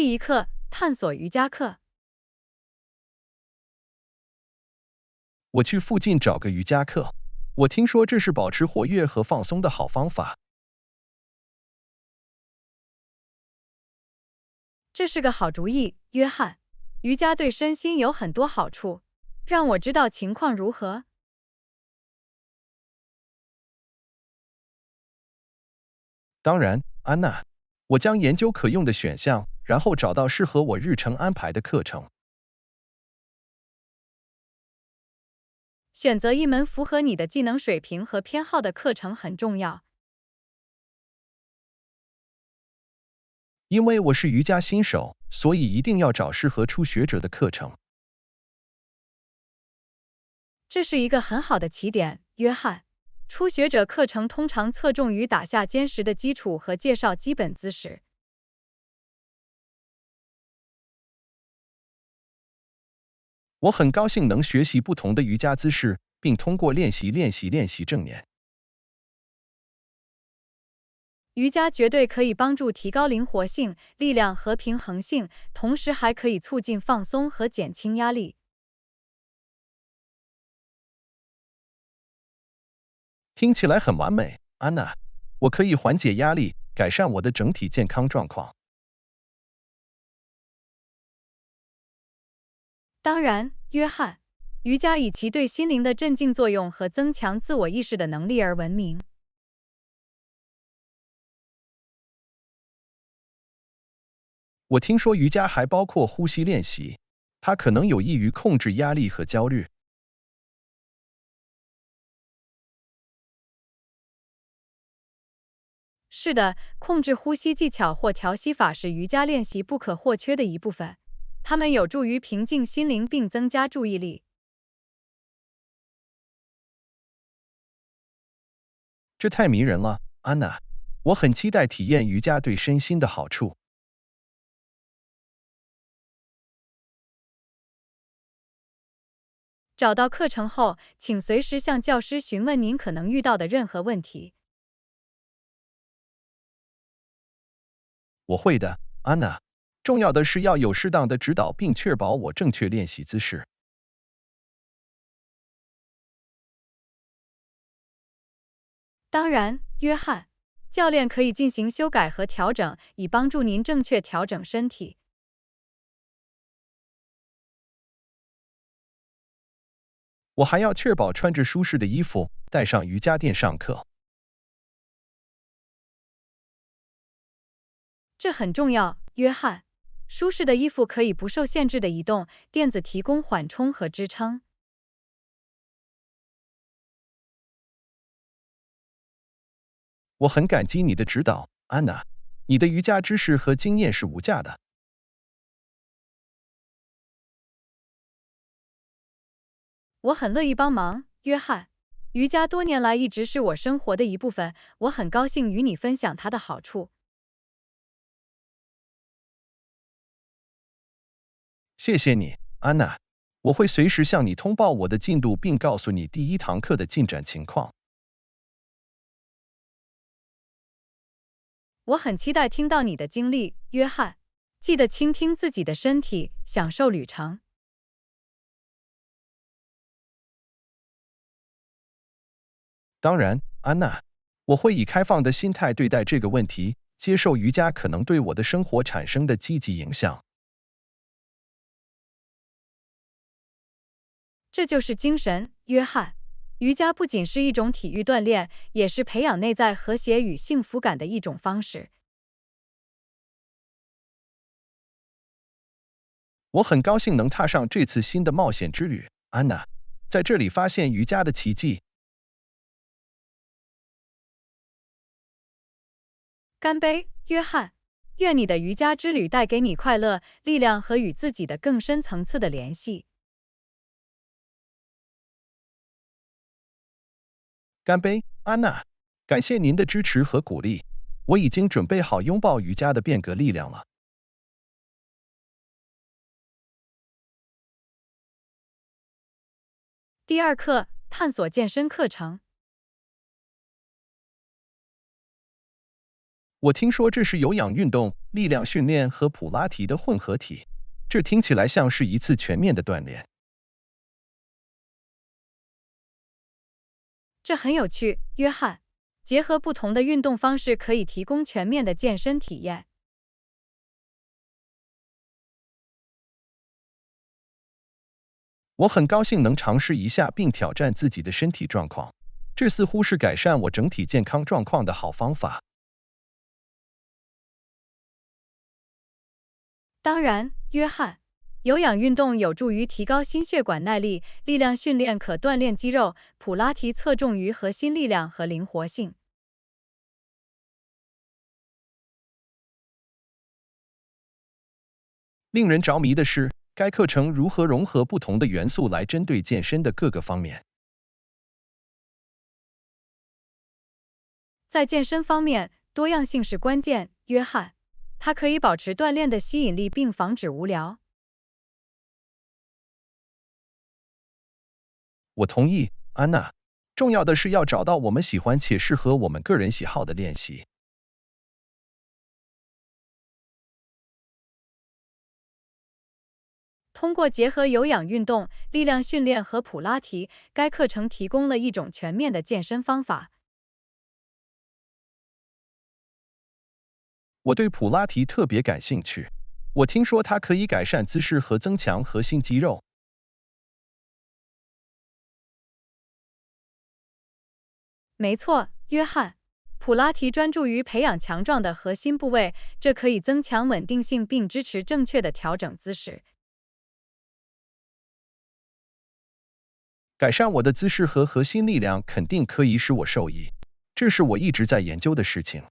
第一课，探索瑜伽课。我去附近找个瑜伽课，我听说这是保持活跃和放松的好方法。这是个好主意，约翰。瑜伽对身心有很多好处，让我知道情况如何。当然，安娜，我将研究可用的选项，然后找到适合我日程安排的课程。选择一门符合你的技能水平和偏好的课程很重要。因为我是瑜伽新手，所以一定要找适合初学者的课程。这是一个很好的起点，约翰。初学者课程通常侧重于打下坚实的基础和介绍基本姿势。我很高兴能学习不同的瑜伽姿势，并通过练习正念。瑜伽绝对可以帮助提高灵活性、力量和平衡性，同时还可以促进放松和减轻压力。听起来很完美，安娜。我可以缓解压力，改善我的整体健康状况。当然，约翰，瑜伽以其对心灵的镇静作用和增强自我意识的能力而闻名。我听说瑜伽还包括呼吸练习，它可能有益于控制压力和焦虑。是的，控制呼吸技巧或调息法是瑜伽练习不可或缺的一部分，它们有助于平静心灵并增加注意力。这太迷人了，安娜。我很期待体验瑜伽对身心的好处。找到课程后，请随时向教师询问您可能遇到的任何问题。我会的，安娜。重要的是要有适当的指导，并确保我正确练习姿势。当然，约翰，教练可以进行修改和调整，以帮助您正确调整身体。我还要确保穿着舒适的衣服，带上瑜伽垫上课。这很重要，约翰。舒适的衣服可以不受限制的移动，垫子提供缓冲和支撑。我很感激你的指导，安娜。你的瑜伽知识和经验是无价的。我很乐意帮忙，约翰。瑜伽多年来一直是我生活的一部分，我很高兴与你分享它的好处。谢谢你，安娜。我会随时向你通报我的进度，并告诉你第一堂课的进展情况。我很期待听到你的经历，约翰。记得倾听自己的身体，享受旅程。当然，安娜，我会以开放的心态对待这个问题，接受瑜伽可能对我的生活产生的积极影响。这就是精神，约翰。瑜伽不仅是一种体育锻炼，也是培养内在和谐与幸福感的一种方式。我很高兴能踏上这次新的冒险之旅，安娜。在这里发现瑜伽的奇迹。干杯，约翰！愿你的瑜伽之旅带给你快乐、力量和与自己的更深层次的联系。干杯，安娜！感谢您的支持和鼓励，我已经准备好拥抱瑜伽的变革力量了。第二课，探索健身课程。我听说这是有氧运动、力量训练和普拉提的混合体，这听起来像是一次全面的锻炼。这很有趣，约翰。结合不同的运动方式可以提供全面的健身体验。我很高兴能尝试一下并挑战自己的身体状况，这似乎是改善我整体健康状况的好方法。当然，约翰，有氧运动有助于提高心血管耐力，力量训练可锻炼肌肉，普拉提侧重于核心力量和灵活性。令人着迷的是，该课程如何融合不同的元素来针对健身的各个方面。在健身方面，多样性是关键，约翰。它可以保持锻炼的吸引力并防止无聊。我同意，安娜。重要的是要找到我们喜欢且适合我们个人喜好的练习。通过结合有氧运动、力量训练和普拉提，该课程提供了一种全面的健身方法。我对普拉提特别感兴趣，我听说它可以改善姿势和增强核心肌肉。没错，约翰。普拉提专注于培养强壮的核心部位，这可以增强稳定性并支持正确的调整姿势。改善我的姿势和核心力量肯定可以使我受益，这是我一直在研究的事情。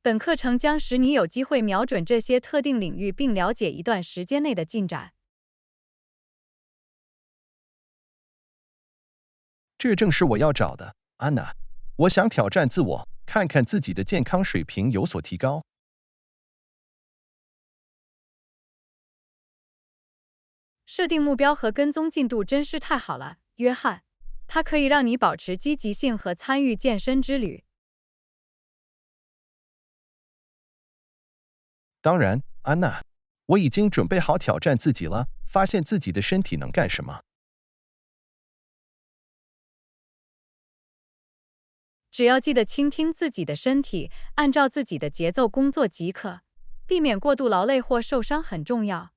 本课程将使你有机会瞄准这些特定领域并了解一段时间内的进展。这正是我要找的，安娜。我想挑战自我，看看自己的健康水平有所提高。设定目标和跟踪进度真是太好了，约翰。它可以让你保持积极性和参与健身之旅。当然，安娜，我已经准备好挑战自己了，发现自己的身体能干什么。只要记得倾听自己的身体，按照自己的节奏工作即可。避免过度劳累或受伤很重要。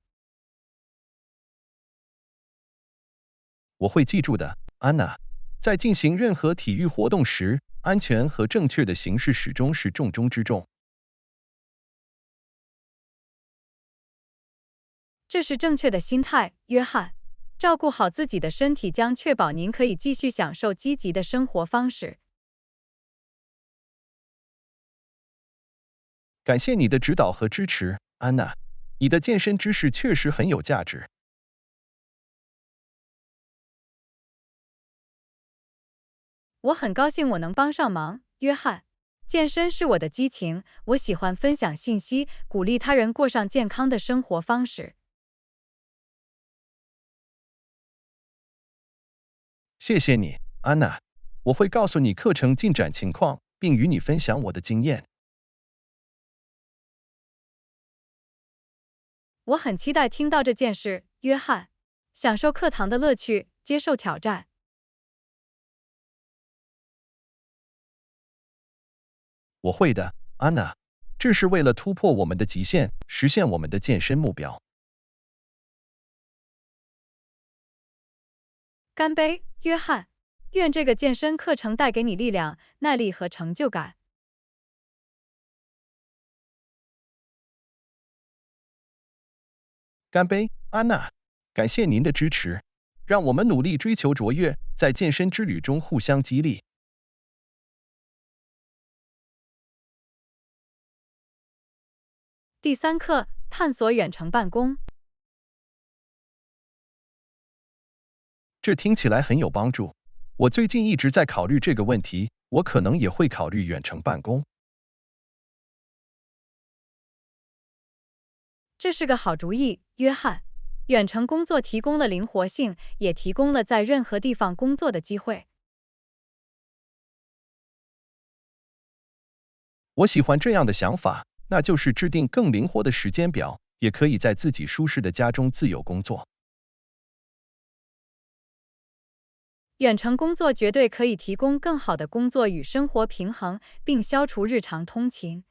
我会记住的，安娜。在进行任何体育活动时，安全和正确的形式始终是重中之重。这是正确的心态，约翰。照顾好自己的身体将确保您可以继续享受积极的生活方式。感谢你的指导和支持，安娜。你的健身知识确实很有价值。我很高兴我能帮上忙，约翰。健身是我的激情，我喜欢分享信息，鼓励他人过上健康的生活方式。谢谢你，安娜。我会告诉你课程进展情况，并与你分享我的经验。我很期待听到这件事，约翰。享受课堂的乐趣，接受挑战。我会的，安娜。这是为了突破我们的极限，实现我们的健身目标。干杯，约翰。愿这个健身课程带给你力量、耐力和成就感。干杯，安娜！感谢您的支持，让我们努力追求卓越，在健身之旅中互相激励。第3课，探索远程办公。这听起来很有帮助。我最近一直在考虑这个问题，我可能也会考虑远程办公。这是个好主意，约翰。远程工作提供了灵活性，也提供了在任何地方工作的机会。我喜欢这样的想法，那就是制定更灵活的时间表，也可以在自己舒适的家中自由工作。远程工作绝对可以提供更好的工作与生活平衡，并消除日常通勤。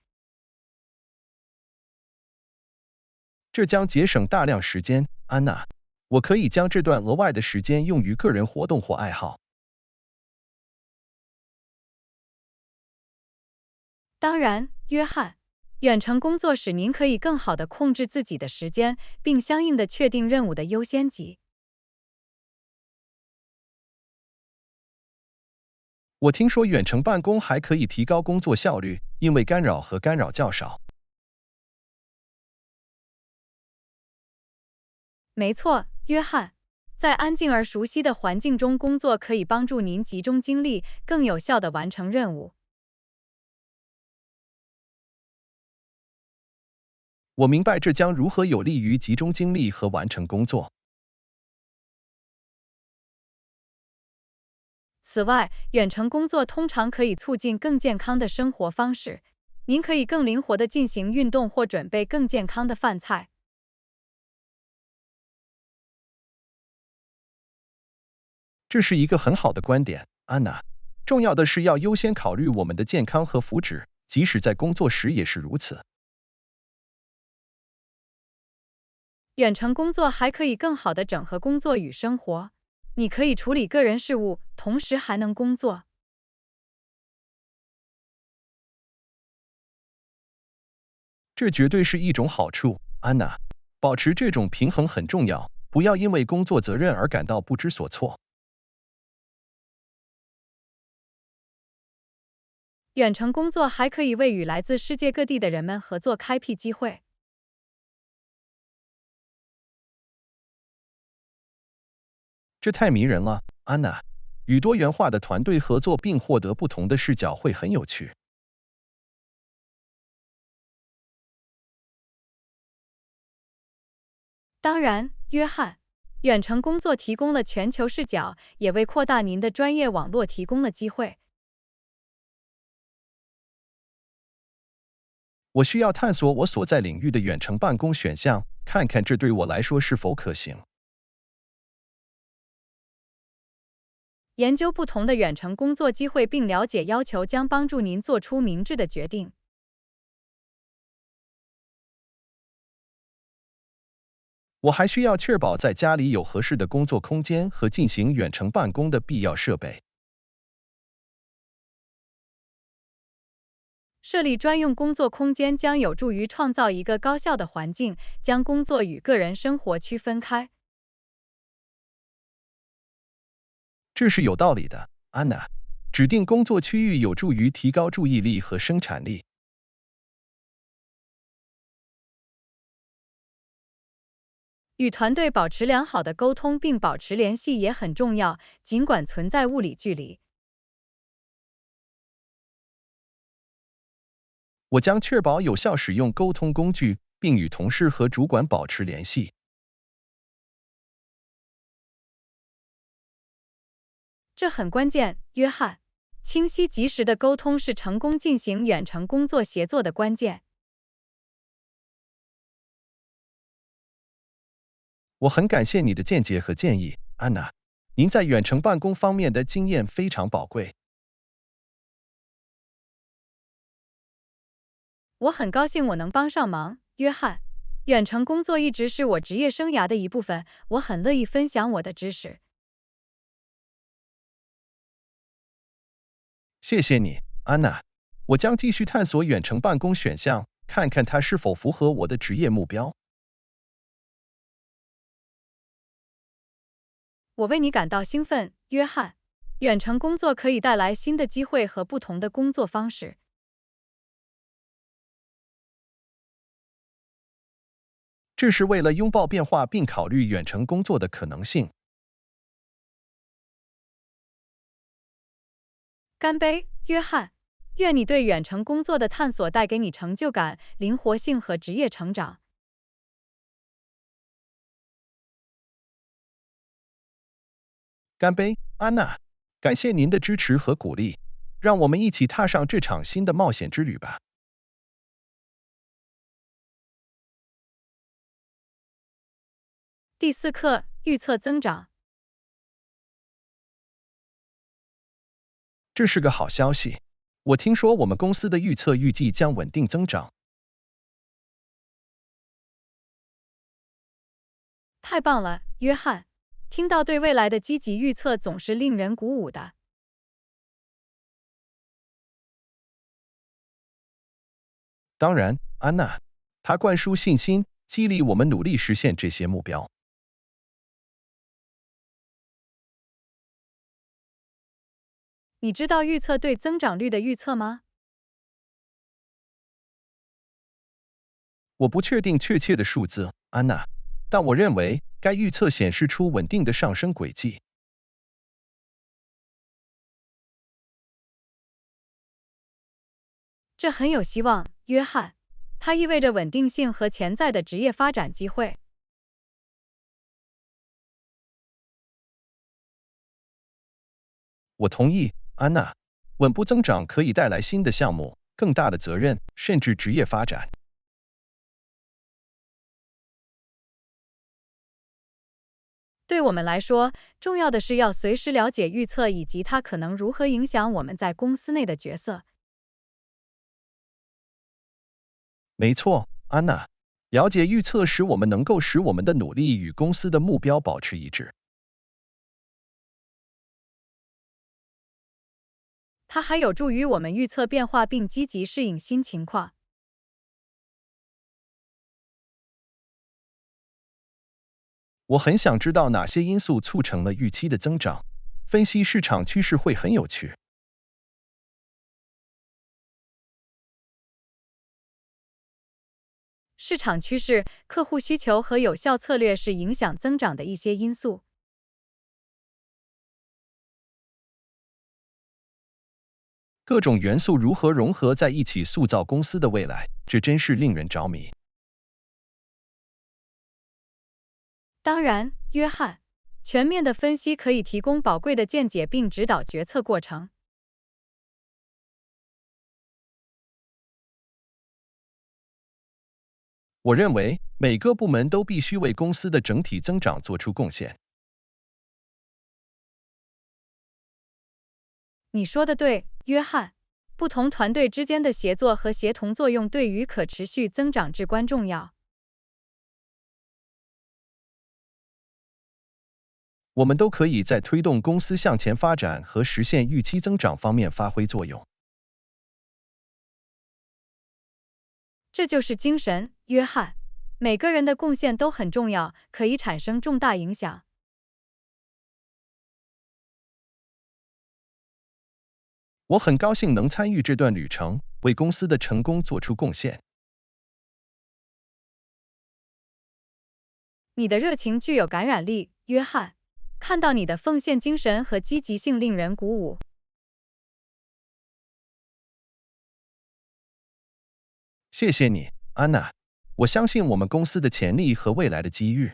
这将节省大量时间，安娜。我可以将这段额外的时间用于个人活动或爱好。当然，约翰，远程工作使您可以更好地控制自己的时间，并相应地确定任务的优先级。我听说远程办公还可以提高工作效率，因为干扰较少。没错，约翰，在安静而熟悉的环境中工作可以帮助您集中精力，更有效地完成任务。我明白这将如何有利于集中精力和完成工作。此外，远程工作通常可以促进更健康的生活方式。您可以更灵活地进行运动或准备更健康的饭菜。这是一个很好的观点，安娜。重要的是要优先考虑我们的健康和福祉，即使在工作时也是如此。远程工作还可以更好地整合工作与生活。你可以处理个人事务，同时还能工作。这绝对是一种好处，安娜。保持这种平衡很重要，不要因为工作责任而感到不知所措。远程工作还可以为与来自世界各地的人们合作开辟机会。这太迷人了，安娜。与多元化的团队合作并获得不同的视角会很有趣。当然，约翰，远程工作提供了全球视角，也为扩大您的专业网络提供了机会。我需要探索我所在领域的远程办公选项，看看这对我来说是否可行。研究不同的远程工作机会并了解要求将帮助您做出明智的决定。我还需要确保在家里有合适的工作空间和进行远程办公的必要设备。设立专用工作空间将有助于创造一个高效的环境，将工作与个人生活区分开。这是有道理的，安娜。指定工作区域有助于提高注意力和生产力。与团队保持良好的沟通并保持联系也很重要，尽管存在物理距离。我将确保有效使用沟通工具，并与同事和主管保持联系。这很关键，约翰。清晰及时的沟通是成功进行远程工作协作的关键。我很感谢你的见解和建议，安娜。您在远程办公方面的经验非常宝贵。我很高兴我能帮上忙，约翰。远程工作一直是我职业生涯的一部分，我很乐意分享我的知识。谢谢你，安娜。我将继续探索远程办公选项，看看它是否符合我的职业目标。我为你感到兴奋，约翰。远程工作可以带来新的机会和不同的工作方式。这是为了拥抱变化并考虑远程工作的可能性。干杯，约翰！愿你对远程工作的探索带给你成就感、灵活性和职业成长。干杯，安娜！感谢您的支持和鼓励，让我们一起踏上这场新的冒险之旅吧。第4课，预测增长。这是个好消息。我听说我们公司的预测预计将稳定增长。太棒了，约翰！听到对未来的积极预测总是令人鼓舞的。当然，安娜，她灌输信心，激励我们努力实现这些目标。你知道预测对增长率的预测吗？我不确定确切的数字，安娜，但我认为该预测显示出稳定的上升轨迹。这很有希望，约翰。它意味着稳定性和潜在的职业发展机会。我同意，安娜。稳步增长可以带来新的项目、更大的责任，甚至职业发展。对我们来说，重要的是要随时了解预测以及它可能如何影响我们在公司内的角色。没错，安娜。了解预测使我们能够使我们的努力与公司的目标保持一致。它还有助于我们预测变化并积极适应新情况。我很想知道哪些因素促成了预期的增长。分析市场趋势会很有趣。市场趋势、客户需求和有效策略是影响增长的一些因素。各种元素如何融合在一起塑造公司的未来，这真是令人着迷。当然，约翰，全面的分析可以提供宝贵的见解并指导决策过程。我认为每个部门都必须为公司的整体增长做出贡献。你说的对，约翰。不同团队之间的协作和协同作用对于可持续增长至关重要。我们都可以在推动公司向前发展和实现预期增长方面发挥作用。这就是精神，约翰。每个人的贡献都很重要，可以产生重大影响。我很高兴能参与这段旅程，为公司的成功做出贡献。你的热情具有感染力，约翰。看到你的奉献精神和积极性令人鼓舞。谢谢你，安娜。我相信我们公司的潜力和未来的机遇。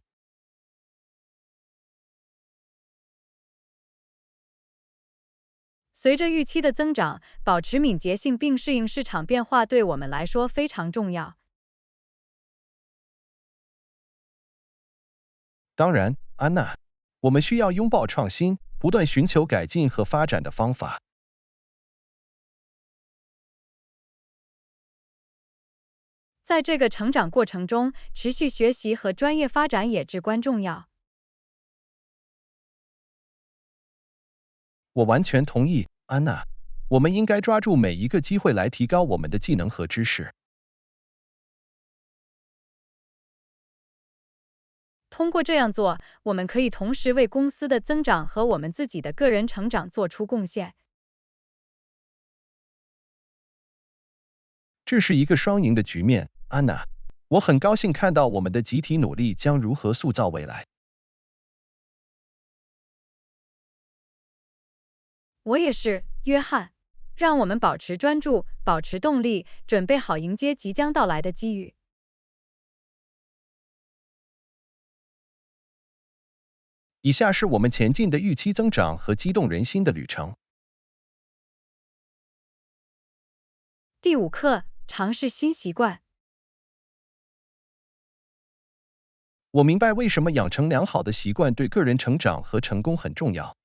随着预期的增长，保持敏捷性并适应市场变化对我们来说非常重要。当然，安娜，我们需要拥抱创新，不断寻求改进和发展的方法。在这个成长过程中，持续学习和专业发展也至关重要。我完全同意，安娜。我们应该抓住每一个机会来提高我们的技能和知识。通过这样做，我们可以同时为公司的增长和我们自己的个人成长做出贡献。这是一个双赢的局面，安娜。我很高兴看到我们的集体努力将如何塑造未来。我也是，约翰。让我们保持专注，保持动力，准备好迎接即将到来的机遇。以下是我们前进的预期增长和激动人心的旅程。第5课，尝试新习惯。我明白为什么养成良好的习惯对个人成长和成功很重要。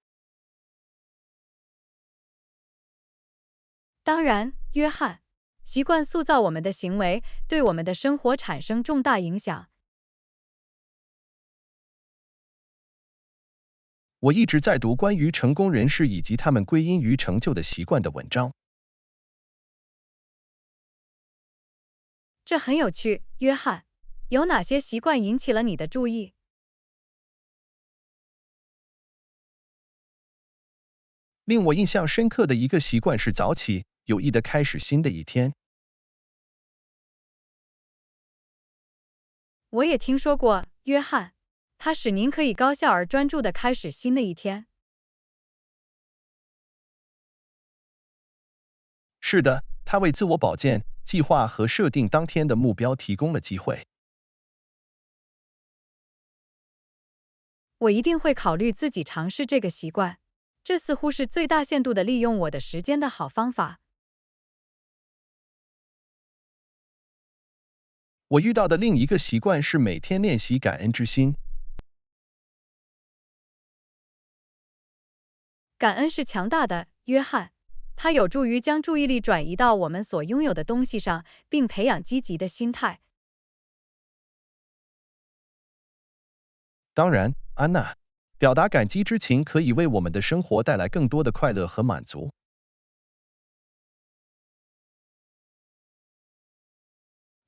当然，约翰，习惯塑造我们的行为，对我们的生活产生重大影响。我一直在读关于成功人士以及他们归因于成就的习惯的文章。这很有趣，约翰。有哪些习惯引起了你的注意？令我印象深刻的一个习惯是早起，有意地开始新的一天。我也听说过，约翰，它使您可以高效而专注地开始新的一天。是的，它为自我保健、计划和设定当天的目标提供了机会。我一定会考虑自己尝试这个习惯，这似乎是最大限度地利用我的时间的好方法。我遇到的另一个习惯是每天练习感恩之心。感恩是强大的，约翰，它有助于将注意力转移到我们所拥有的东西上，并培养积极的心态。当然，安娜，表达感激之情可以为我们的生活带来更多的快乐和满足。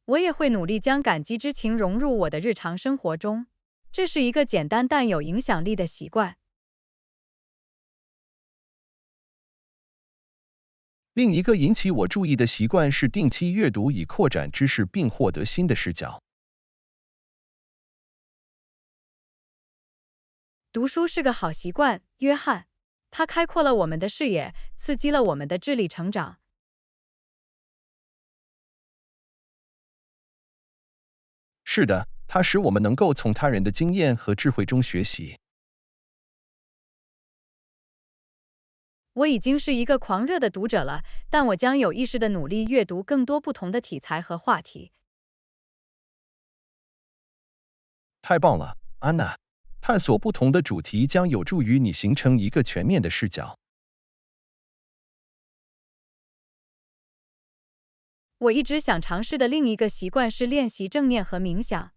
我也会努力将感激之情融入我的日常生活中，这是一个简单但有影响力的习惯。另一个引起我注意的习惯是定期阅读以扩展知识并获得新的视角。读书是个好习惯，约翰，它开阔了我们的视野，刺激了我们的智力成长。是的，它使我们能够从他人的经验和智慧中学习。我已经是一个狂热的读者了，但我将有意识地努力阅读更多不同的题材和话题。太棒了，安娜！探索不同的主题将有助于你形成一个全面的视角。我一直想尝试的另一个习惯是练习正念和冥想。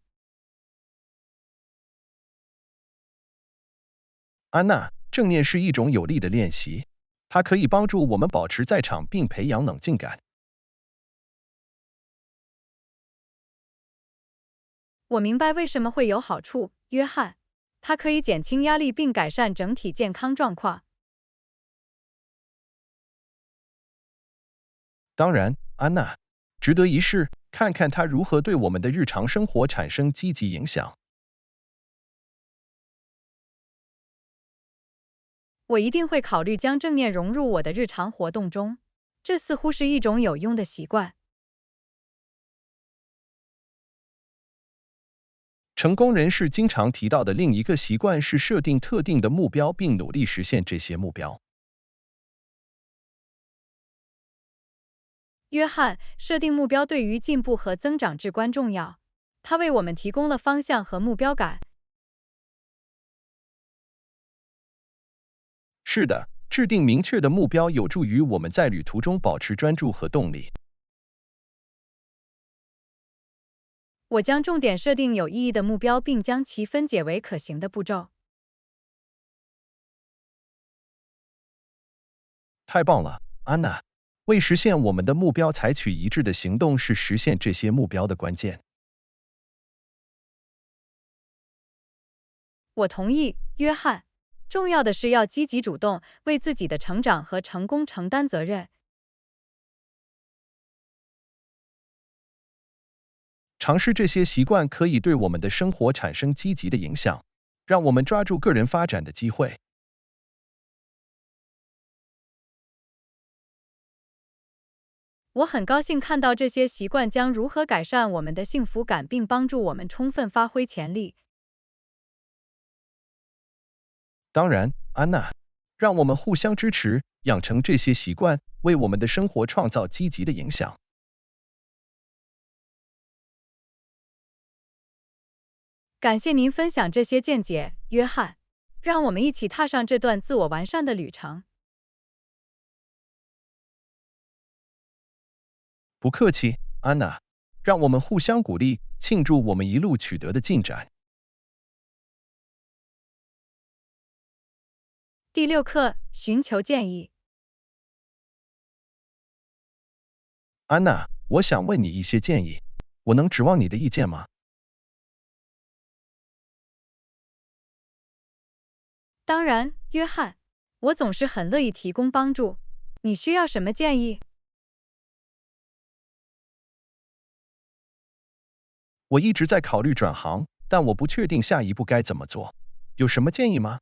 安娜，正念是一种有力的练习，它可以帮助我们保持在场并培养冷静感。我明白为什么会有好处，约翰，它可以减轻压力并改善整体健康状况。当然，安娜，值得一试，看看它如何对我们的日常生活产生积极影响。我一定会考虑将正念融入我的日常活动中，这似乎是一种有用的习惯。成功人士经常提到的另一个习惯是设定特定的目标并努力实现这些目标。约翰，设定目标对于进步和增长至关重要，它为我们提供了方向和目标感。是的，制定明确的目标有助于我们在旅途中保持专注和动力。我将重点设定有意义的目标，并将其分解为可行的步骤。太棒了，安娜！为实现我们的目标，采取一致的行动是实现这些目标的关键。我同意，约翰。重要的是要积极主动，为自己的成长和成功承担责任。尝试这些习惯可以对我们的生活产生积极的影响，让我们抓住个人发展的机会。我很高兴看到这些习惯将如何改善我们的幸福感，并帮助我们充分发挥潜力。当然，安娜，让我们互相支持，养成这些习惯，为我们的生活创造积极的影响。感谢您分享这些见解，约翰。让我们一起踏上这段自我完善的旅程。不客气，安娜。让我们互相鼓励，庆祝我们一路取得的进展。第6课，寻求建议。安娜，我想问你一些建议，我能指望你的意见吗？当然，约翰，我总是很乐意提供帮助。你需要什么建议？我一直在考虑转行，但我不确定下一步该怎么做。有什么建议吗？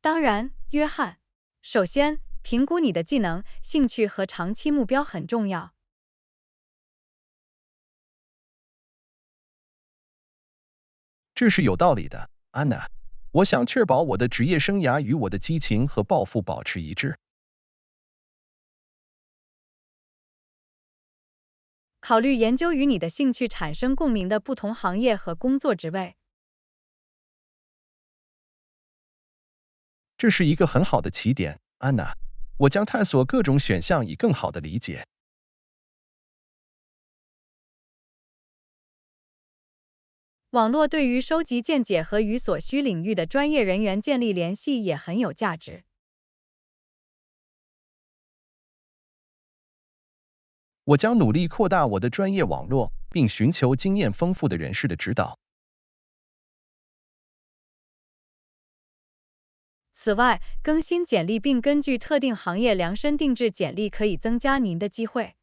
当然，约翰。首先，评估你的技能、兴趣和长期目标很重要。这是有道理的，安娜。我想确保我的职业生涯与我的激情和抱负保持一致。考虑研究与你的兴趣产生共鸣的不同行业和工作职位。这是一个很好的起点，安娜。我将探索各种选项以更好地理解。网络对于收集见解和与所需领域的专业人员建立联系也很有价值。我将努力扩大我的专业网络，并寻求经验丰富的人士的指导。此外，更新简历并根据特定行业量身定制简历可以增加您的机会。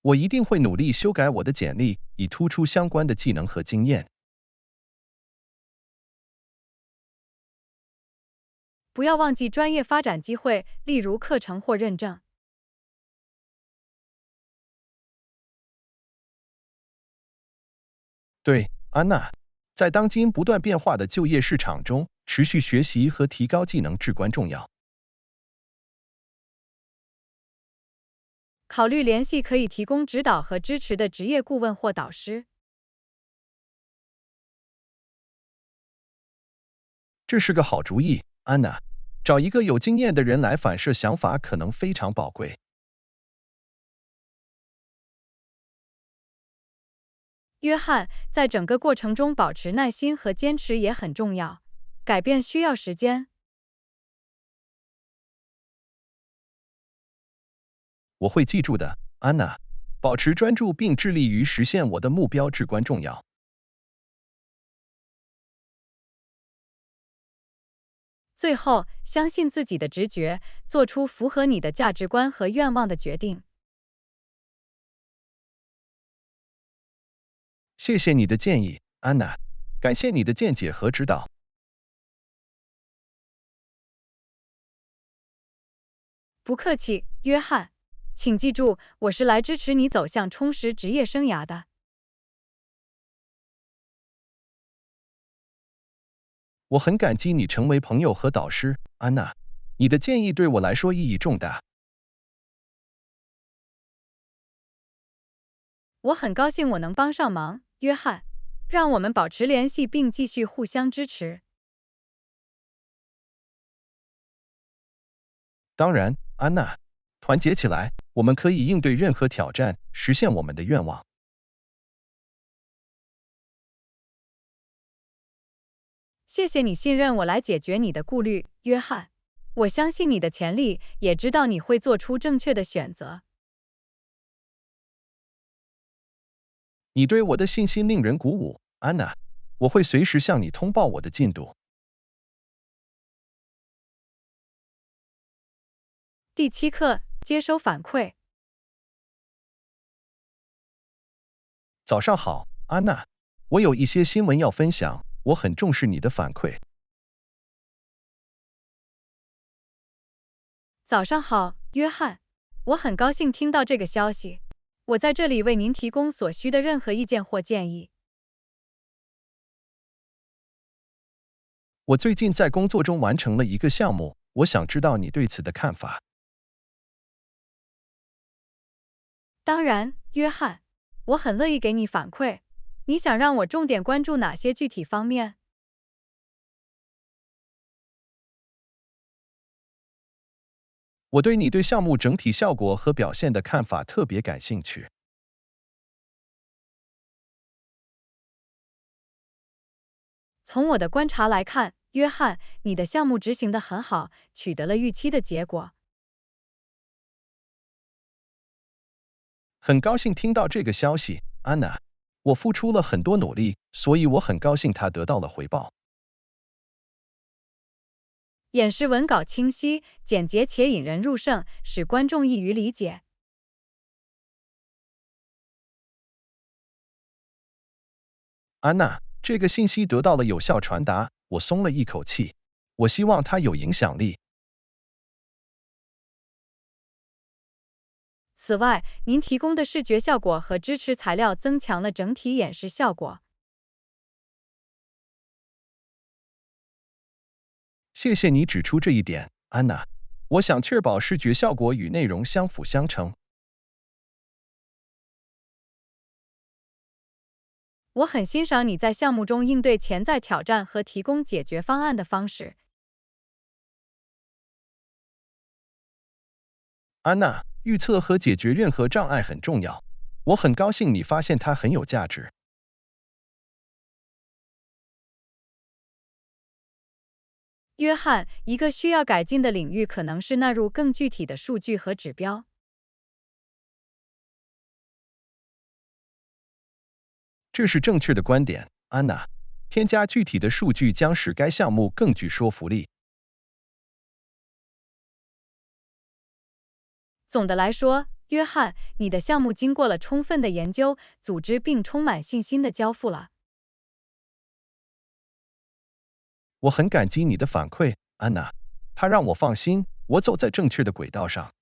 我一定会努力修改我的简历，以突出相关的技能和经验。不要忘记专业发展机会，例如课程或认证。对，安娜，在当今不断变化的就业市场中，持续学习和提高技能至关重要。考虑联系可以提供指导和支持的职业顾问或导师。这是个好主意，安娜。找一个有经验的人来反射想法可能非常宝贵。约翰，在整个过程中保持耐心和坚持也很重要。改变需要时间。我会记住的，安娜。保持专注并致力于实现我的目标至关重要。最后，相信自己的直觉，做出符合你的价值观和愿望的决定。谢谢你的建议，安娜。感谢你的见解和指导。不客气，约翰。请记住，我是来支持你走向充实职业生涯的。我很感激你成为朋友和导师，安娜。你的建议对我来说意义重大。我很高兴我能帮上忙，约翰。让我们保持联系并继续互相支持。当然，安娜。团结起来，我们可以应对任何挑战，实现我们的愿望。谢谢你信任我来解决你的顾虑，约翰。我相信你的潜力，也知道你会做出正确的选择。你对我的信心令人鼓舞，安娜。我会随时向你通报我的进度。第7课，接收反馈。早上好，安娜。我有一些新闻要分享，我很重视你的反馈。早上好，约翰。我很高兴听到这个消息。我在这里为您提供所需的任何意见或建议。我最近在工作中完成了一个项目，我想知道你对此的看法。当然，约翰，我很乐意给你反馈。你想让我重点关注哪些具体方面？我对你对项目整体效果和表现的看法特别感兴趣。从我的观察来看，约翰，你的项目执行得很好，取得了预期的结果。很高兴听到这个消息，安娜。我付出了很多努力，所以我很高兴他得到了回报。演示文稿清晰、简洁且引人入胜，使观众易于理解。安娜，这个信息得到了有效传达，我松了一口气。我希望它有影响力。此外，您提供的视觉效果和支持材料增强了整体演示效果。谢谢你指出这一点，安娜。我想确保视觉效果与内容相辅相成。我很欣赏你在项目中应对潜在挑战和提供解决方案的方式。安娜，预测和解决任何障碍很重要。我很高兴你发现它很有价值。约翰，一个需要改进的领域可能是纳入更具体的数据和指标。这是正确的观点，安娜。添加具体的数据将使该项目更具说服力。总的来说，约翰，你的项目经过了充分的研究、组织并充满信心的交付了。我很感激你的反馈，安娜。它让我放心，我走在正确的轨道上。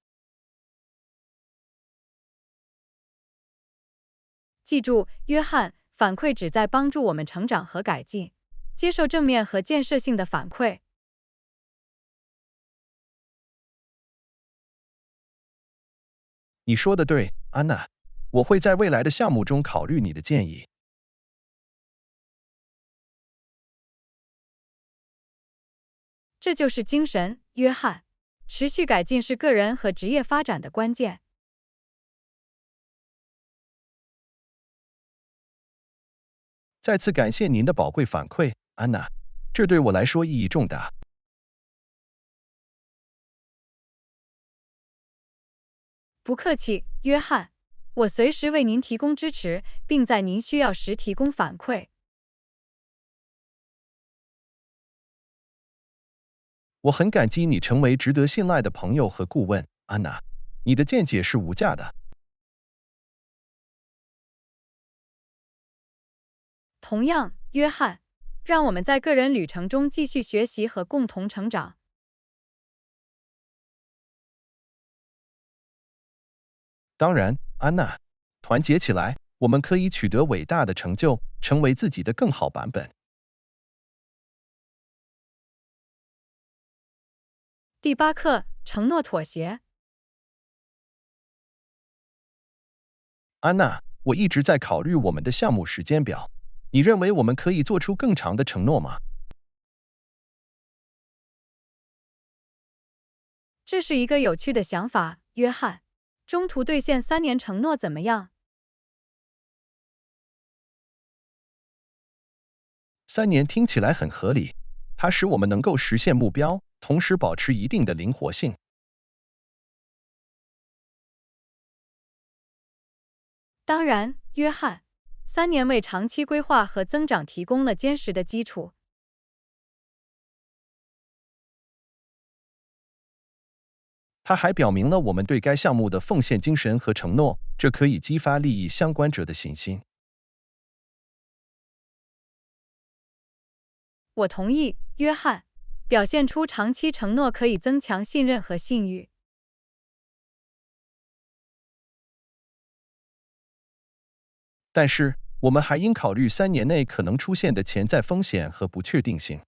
记住，约翰，反馈旨在帮助我们成长和改进。接受正面和建设性的反馈。你说的对，安娜。我会在未来的项目中考虑你的建议。这就是精神，约翰。持续改进是个人和职业发展的关键。再次感谢您的宝贵反馈，安娜。这对我来说意义重大。不客气，约翰。我随时为您提供支持，并在您需要时提供反馈。我很感激你成为值得信赖的朋友和顾问，安娜。你的见解是无价的。同样，约翰。让我们在个人旅程中继续学习和共同成长。当然，安娜。团结起来，我们可以取得伟大的成就，成为自己的更好版本。第8课，承诺妥协。安娜，我一直在考虑我们的项目时间表。你认为我们可以做出更长的承诺吗？这是一个有趣的想法，约翰。中途兑现3年承诺怎么样？3年听起来很合理，它使我们能够实现目标，同时保持一定的灵活性。当然，约翰。3年为长期规划和增长提供了坚实的基础。它还表明了我们对该项目的奉献精神和承诺，这可以激发利益相关者的信心。我同意，约翰。表现出长期承诺可以增强信任和信誉。但是，我们还应考虑3年内可能出现的潜在风险和不确定性。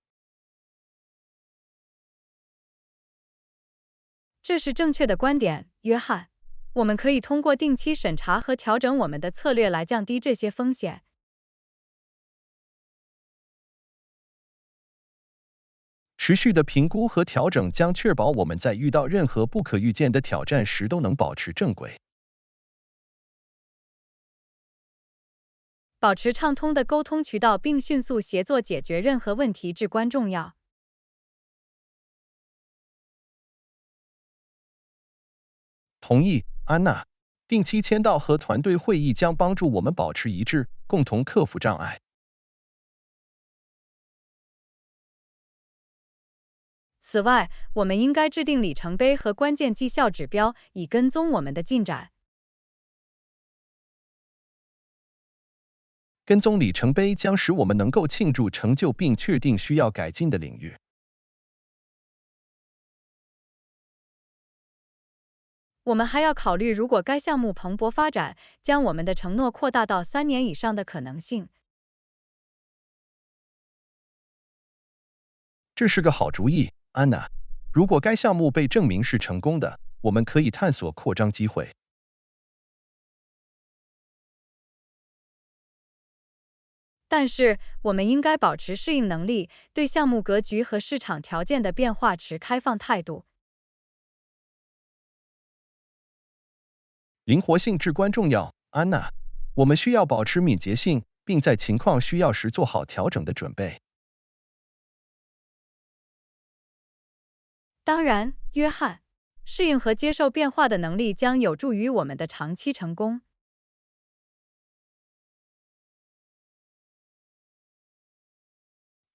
这是正确的观点，约翰。我们可以通过定期审查和调整我们的策略来降低这些风险。持续的评估和调整将确保我们在遇到任何不可预见的挑战时都能保持正轨。保持畅通的沟通渠道并迅速协作解决任何问题至关重要。同意，安娜。定期签到和团队会议将帮助我们保持一致，共同克服障碍。此外，我们应该制定里程碑和关键绩效指标，以跟踪我们的进展。跟踪里程碑将使我们能够庆祝成就并确定需要改进的领域。我们还要考虑，如果该项目蓬勃发展，将我们的承诺扩大到3年以上的可能性。这是个好主意，安娜。如果该项目被证明是成功的，我们可以探索扩张机会。但是，我们应该保持适应能力，对项目格局和市场条件的变化持开放态度。灵活性至关重要，安娜。我们需要保持敏捷性，并在情况需要时做好调整的准备。当然，约翰，适应和接受变化的能力将有助于我们的长期成功。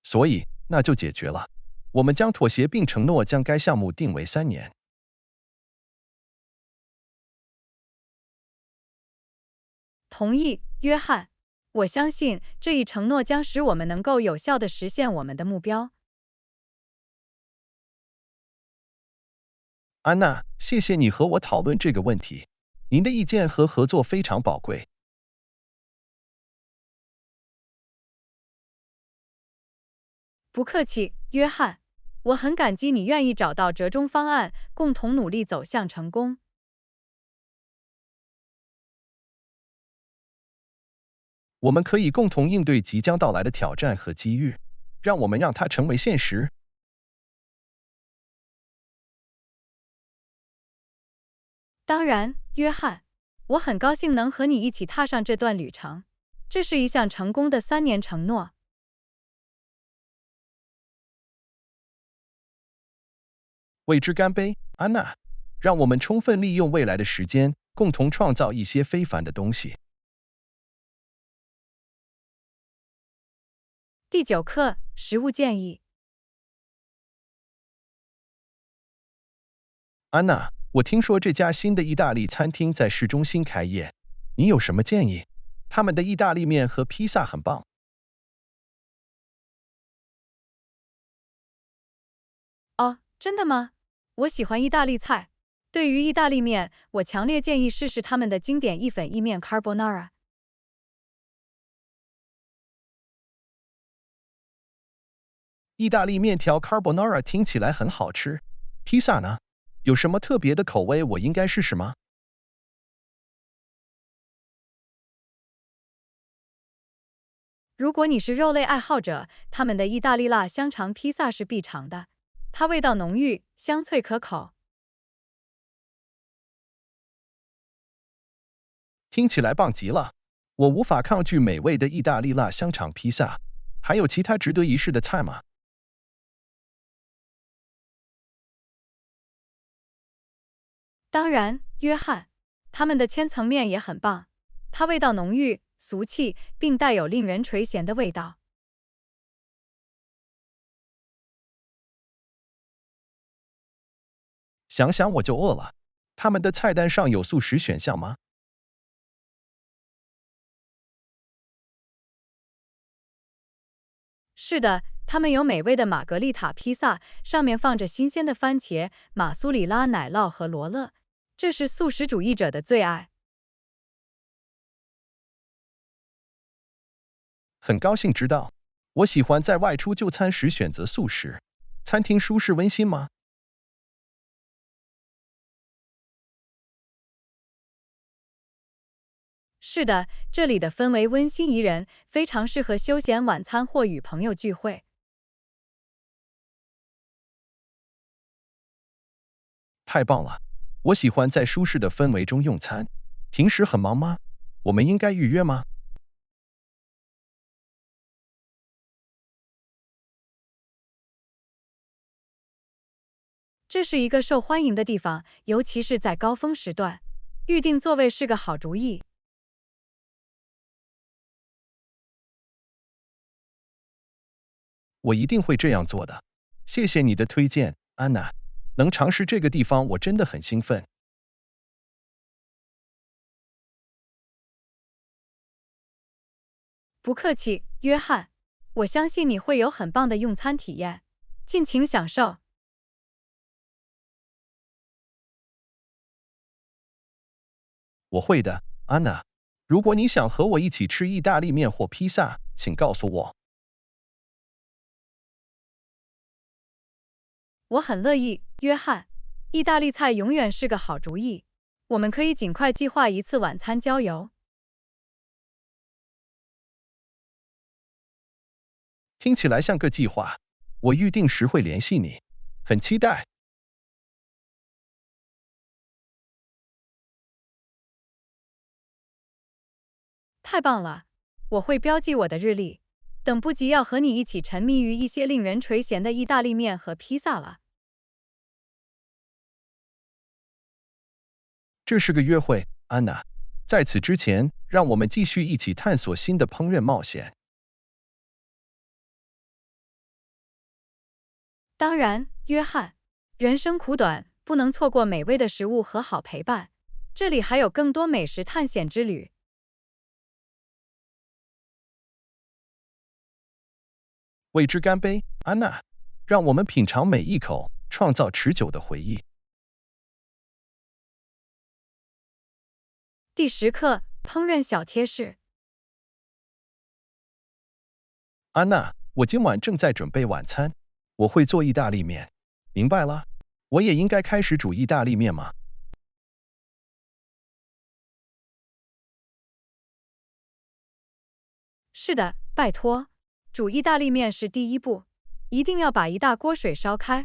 所以，那就解决了。我们将妥协并承诺将该项目定为3年。同意，约翰。我相信这一承诺将使我们能够有效地实现我们的目标。安娜，谢谢你和我讨论这个问题。您的意见和合作非常宝贵。不客气，约翰。我很感激你愿意找到折中方案，共同努力走向成功。我们可以共同应对即将到来的挑战和机遇，让我们让它成为现实。当然，约翰，我很高兴能和你一起踏上这段旅程。这是一项成功的3年承诺。为之干杯，安娜！让我们充分利用未来的时间，共同创造一些非凡的东西。第9课，食物建议。安娜，我听说这家新的意大利餐厅在市中心开业，你有什么建议？他们的意大利面和披萨很棒。哦，真的吗？我喜欢意大利菜。对于意大利面，我强烈建议试试他们的经典意粉意面 carbonara。意大利面条 carbonara 听起来很好吃。披萨呢？有什么特别的口味我应该试试吗？如果你是肉类爱好者，他们的意大利辣香肠披萨是必尝的。它味道浓郁，香脆可口。听起来棒极了！我无法抗拒美味的意大利辣香肠披萨。还有其他值得一试的菜吗？当然，约翰，他们的千层面也很棒。它味道浓郁、俗气，并带有令人垂涎的味道。想想我就饿了。他们的菜单上有素食选项吗？是的，他们有美味的玛格丽塔披萨，上面放着新鲜的番茄、马苏里拉奶酪和罗勒，这是素食主义者的最爱。很高兴知道。我喜欢在外出就餐时选择素食。餐厅舒适温馨吗？是的，这里的氛围温馨宜人，非常适合休闲晚餐或与朋友聚会。太棒了！我喜欢在舒适的氛围中用餐。平时很忙吗？我们应该预约吗？这是一个受欢迎的地方，尤其是在高峰时段，预定座位是个好主意。我一定会这样做的。谢谢你的推荐，安娜。能尝试这个地方，我真的很兴奋。不客气，约翰，我相信你会有很棒的用餐体验，尽情享受。我会的，安娜。如果你想和我一起吃意大利面或披萨，请告诉我。我很乐意，约翰，意大利菜永远是个好主意。我们可以尽快计划一次晚餐郊游。听起来像个计划。我预定时会联系你，很期待。太棒了，我会标记我的日历，等不及要和你一起沉迷于一些令人垂涎的意大利面和披萨了。这是个约会，安娜。在此之前，让我们继续一起探索新的烹饪冒险。当然，约翰，人生苦短，不能错过美味的食物和好陪伴。这里还有更多美食探险之旅。为之干杯，安娜！让我们品尝每一口，创造持久的回忆。第10课，烹饪小贴士。安娜，我今晚正在准备晚餐，我会做意大利面。明白了，我也应该开始煮意大利面吗？是的，拜托，煮意大利面是第一步，一定要把一大锅水烧开。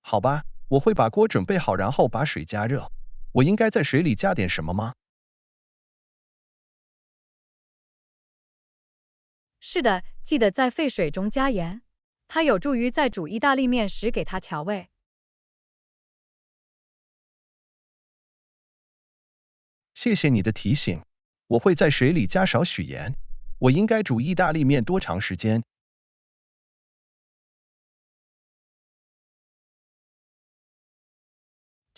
好吧，我会把锅准备好，然后把水加热。我应该在水里加点什么吗？是的，记得在沸水中加盐，它有助于在煮意大利面时给它调味。谢谢你的提醒，我会在水里加少许盐。我应该煮意大利面多长时间？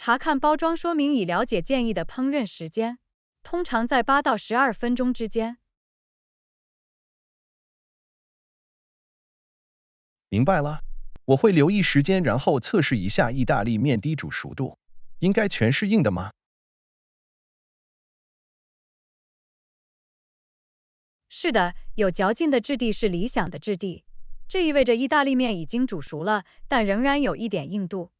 查看包装说明以了解建议的烹饪时间，通常在8到12分钟之间。明白了，我会留意时间，然后测试一下意大利面滴煮熟度，应该全是硬的吗？是的，有嚼劲的质地是理想的质地，这意味着意大利面已经煮熟了，但仍然有一点硬度。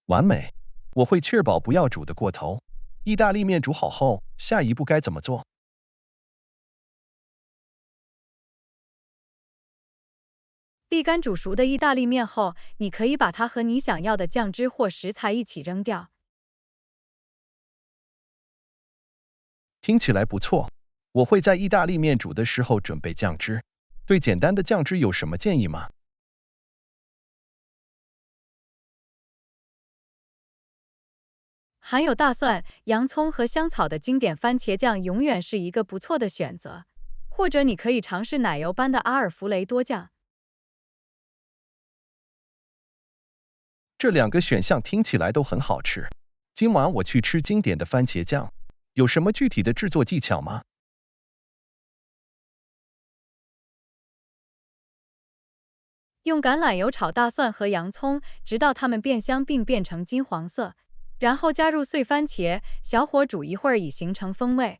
完美，我会确保不要煮得过头。意大利面煮好后，下一步该怎么做？沥干煮熟的意大利面后，你可以把它和你想要的酱汁或食材一起扔掉。听起来不错，我会在意大利面煮的时候准备酱汁。对简单的酱汁有什么建议吗？含有大蒜、洋葱和香草的经典番茄酱永远是一个不错的选择，或者你可以尝试奶油般的阿尔弗雷多酱。这两个选项听起来都很好吃。今晚我去吃经典的番茄酱，有什么具体的制作技巧吗？用橄榄油炒大蒜和洋葱，直到它们变香并变成金黄色，然后加入碎番茄，小火煮一会儿以形成风味。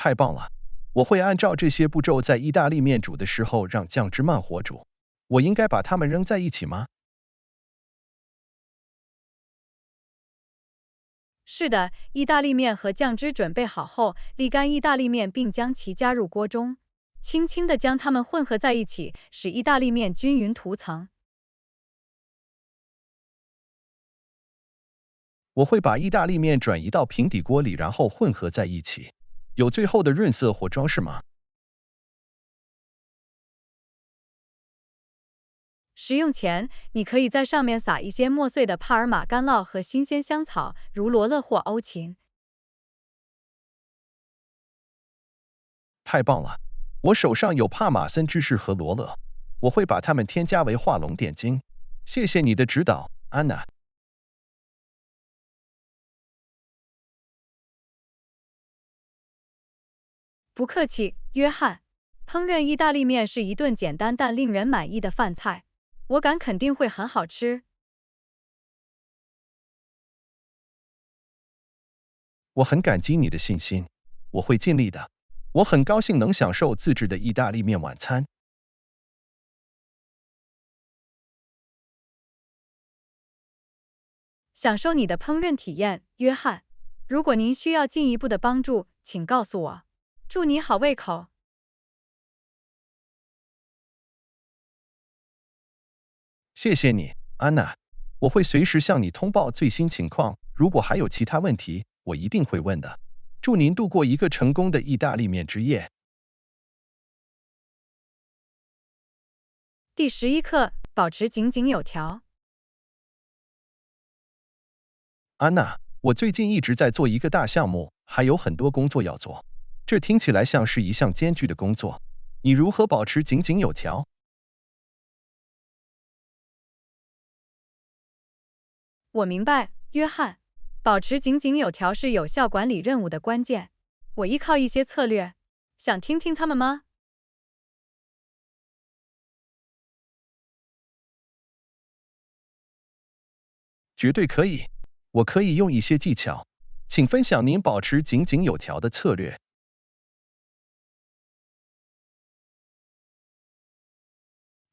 太棒了！我会按照这些步骤在意大利面煮的时候让酱汁慢火煮。我应该把它们扔在一起吗？是的，意大利面和酱汁准备好后，沥干意大利面并将其加入锅中，轻轻地将它们混合在一起，使意大利面均匀涂层。我会把意大利面转移到平底锅里，然后混合在一起。有最后的润色或装饰吗？食用前，你可以在上面撒一些磨碎的帕尔马干酪和新鲜香草，如罗勒或欧芹。太棒了！我手上有帕玛森芝士和罗勒，我会把它们添加为画龙点睛。谢谢你的指导，安娜。不客气，约翰。烹饪意大利面是一顿简单但令人满意的饭菜，我敢肯定会很好吃。我很感激你的信心，我会尽力的。我很高兴能享受自制的意大利面晚餐。享受你的烹饪体验，约翰。如果您需要进一步的帮助，请告诉我。祝你好胃口。谢谢你，安娜。我会随时向你通报最新情况，如果还有其他问题，我一定会问的。祝您度过一个成功的意大利面之夜。第11课，保持井井有条。安娜，我最近一直在做一个大项目，还有很多工作要做。这听起来像是一项艰巨的工作。你如何保持井井有条？我明白，约翰。保持井井有条是有效管理任务的关键。我依靠一些策略，想听听他们吗？绝对可以，我可以用一些技巧，请分享您保持井井有条的策略。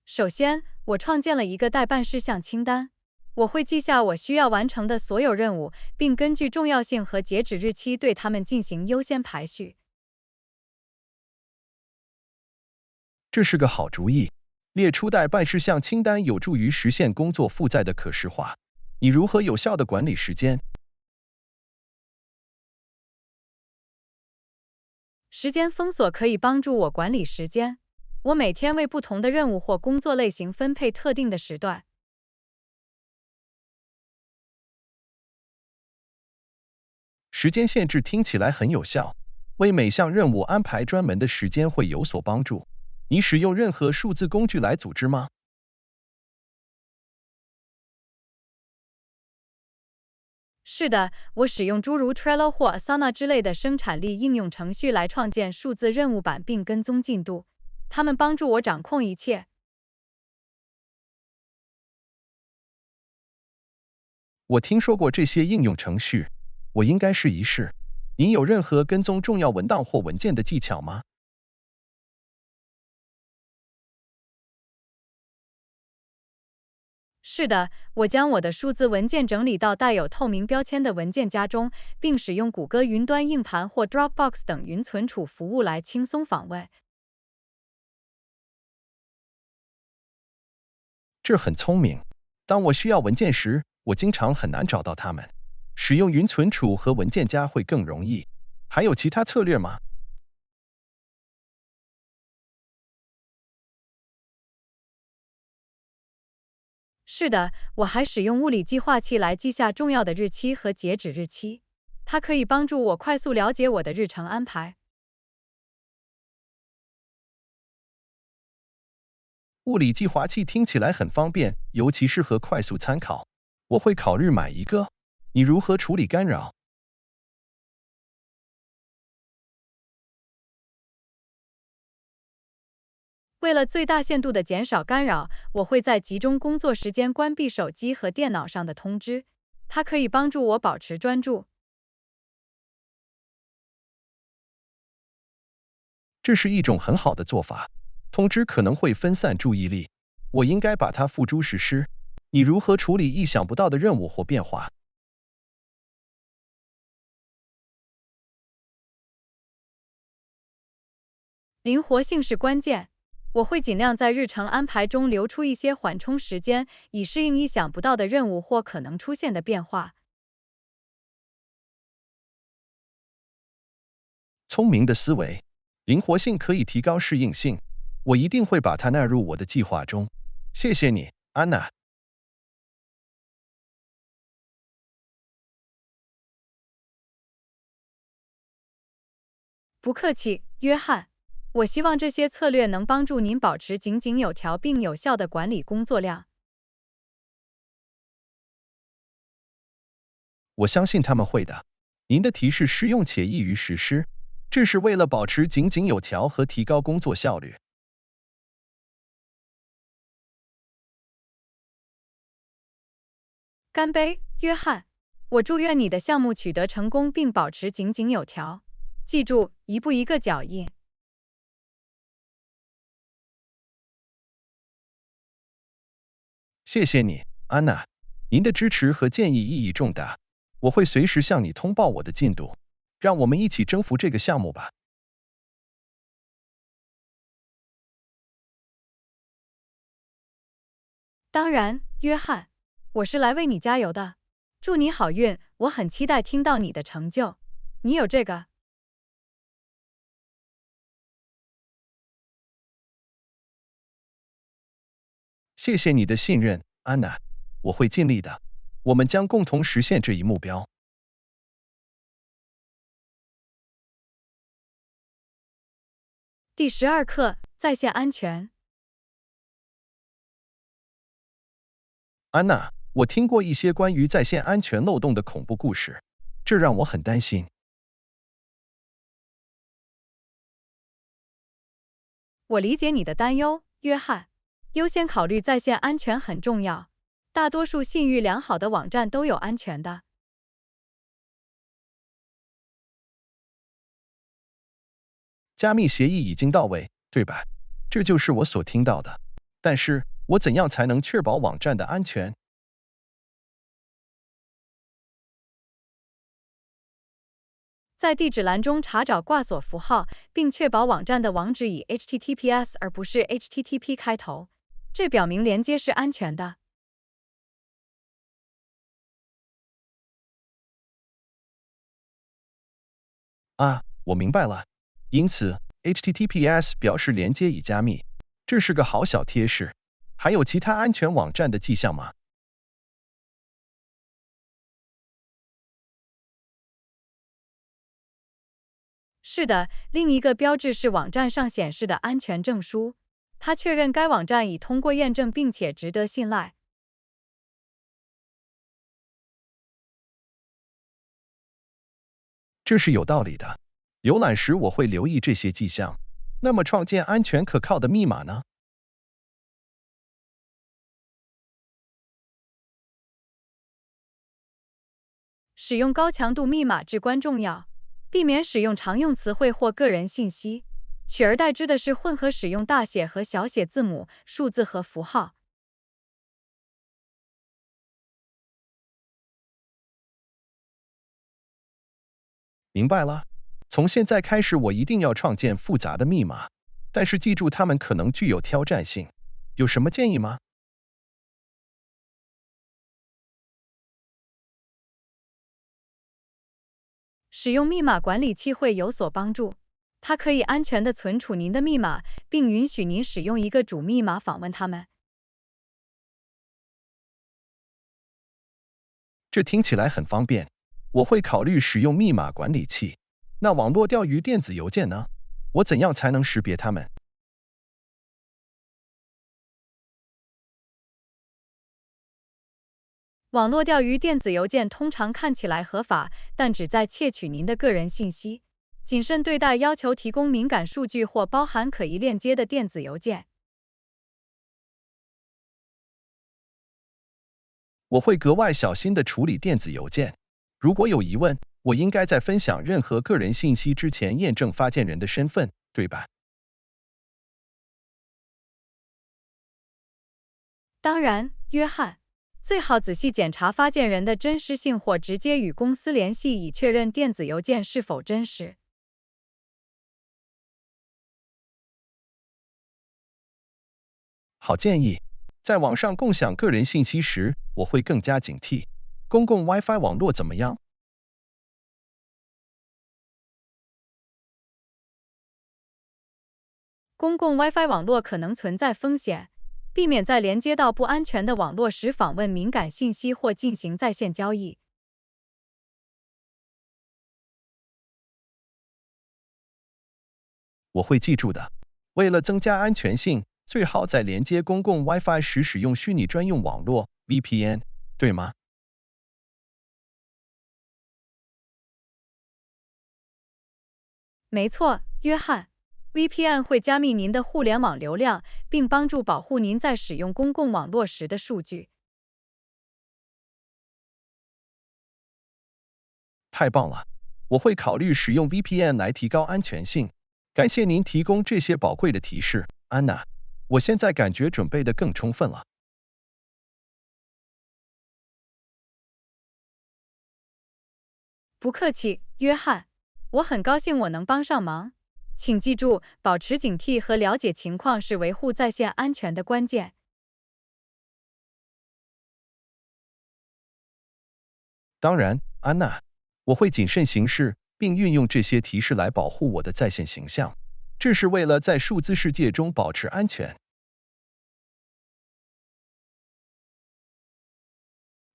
首先，我创建了一个待办事项清单，我会记下我需要完成的所有任务，并根据重要性和截止日期对它们进行优先排序。这是个好主意，列出待办事项清单有助于实现工作负载的可视化。你如何有效地管理时间？时间封锁可以帮助我管理时间。我每天为不同的任务或工作类型分配特定的时段。时间限制听起来很有效，为每项任务安排专门的时间会有所帮助。你使用任何数字工具来组织吗？是的，我使用诸如 Trello 或 Asana 之类的生产力应用程序来创建数字任务板并跟踪进度，它们帮助我掌控一切。我听说过这些应用程序，我应该试一试。您有任何跟踪重要文档或文件的技巧吗？是的，我将我的数字文件整理到带有透明标签的文件夹中，并使用谷歌云端硬盘或 Dropbox 等云存储服务来轻松访问。这很聪明。当我需要文件时，我经常很难找到它们。使用云存储和文件夹会更容易。还有其他策略吗？是的，我还使用物理计划器来记下重要的日期和截止日期，它可以帮助我快速了解我的日程安排。物理计划器听起来很方便，尤其适合快速参考。我会考虑买一个。你如何处理干扰？为了最大限度地减少干扰，我会在集中工作时间关闭手机和电脑上的通知，它可以帮助我保持专注。这是一种很好的做法。通知可能会分散注意力，我应该把它付诸实施。你如何处理意想不到的任务或变化？灵活性是关键。我会尽量在日程安排中留出一些缓冲时间，以适应意想不到的任务或可能出现的变化。聪明的思维，灵活性可以提高适应性，我一定会把它纳入我的计划中。谢谢你，安娜。不客气，约翰。我希望这些策略能帮助您保持井井有条并有效地管理工作量。我相信他们会的。您的提示实用且易于实施，这是为了保持井井有条和提高工作效率。干杯，约翰！我祝愿你的项目取得成功并保持井井有条。记住，一步一个脚印。谢谢你，安娜。您的支持和建议意义重大，我会随时向你通报我的进度。让我们一起征服这个项目吧。当然，约翰，我是来为你加油的。祝你好运，我很期待听到你的成就。你有这个。谢谢你的信任，安娜，我会尽力的。我们将共同实现这一目标。第12课，在线安全。安娜，我听过一些关于在线安全漏洞的恐怖故事，这让我很担心。我理解你的担忧，约翰。优先考虑在线安全很重要。大多数信誉良好的网站都有安全的。加密协议已经到位，对吧？这就是我所听到的。但是，我怎样才能确保网站的安全？在地址栏中查找挂锁符号，并确保网站的网址以 HTTPS 而不是 HTTP 开头，这表明连接是安全的。啊，我明白了。因此 ，HTTPS 表示连接已加密，这是个好小贴士。还有其他安全网站的迹象吗？是的，另一个标志是网站上显示的安全证书，它确认该网站已通过验证并且值得信赖。这是有道理的。浏览时我会留意这些迹象。那么创建安全可靠的密码呢？使用高强度密码至关重要，避免使用常用词汇或个人信息，取而代之的是混合使用大写和小写字母、数字和符号。明白了。从现在开始，我一定要创建复杂的密码，但是记住它们可能具有挑战性。有什么建议吗？使用密码管理器会有所帮助，它可以安全地存储您的密码，并允许您使用一个主密码访问它们。这听起来很方便，我会考虑使用密码管理器。那网络钓鱼电子邮件呢？我怎样才能识别它们？网络钓鱼电子邮件通常看起来合法，但只在窃取您的个人信息。谨慎对待要求提供敏感数据或包含可疑链接的电子邮件。我会格外小心地处理电子邮件。如果有疑问，我应该在分享任何个人信息之前验证发件人的身份。对吧？当然，约翰，最好仔细检查发件人的真实性或直接与公司联系以确认电子邮件是否真实。好建议，在网上共享个人信息时，我会更加警惕。公共 WiFi 网络怎么样？公共 WiFi 网络可能存在风险，避免在连接到不安全的网络时访问敏感信息或进行在线交易。我会记住的。为了增加安全性，最好在连接公共 WiFi 时使用虚拟专用网络 VPN，对吗？没错，约翰。VPN 会加密您的互联网流量，并帮助保护您在使用公共网络时的数据。太棒了，我会考虑使用 VPN 来提高安全性。感谢您提供这些宝贵的提示，安娜。我现在感觉准备得更充分了。不客气，约翰。我很高兴我能帮上忙。请记住，保持警惕和了解情况是维护在线安全的关键。当然，安娜，我会谨慎行事，并运用这些提示来保护我的在线形象。这是为了在数字世界中保持安全。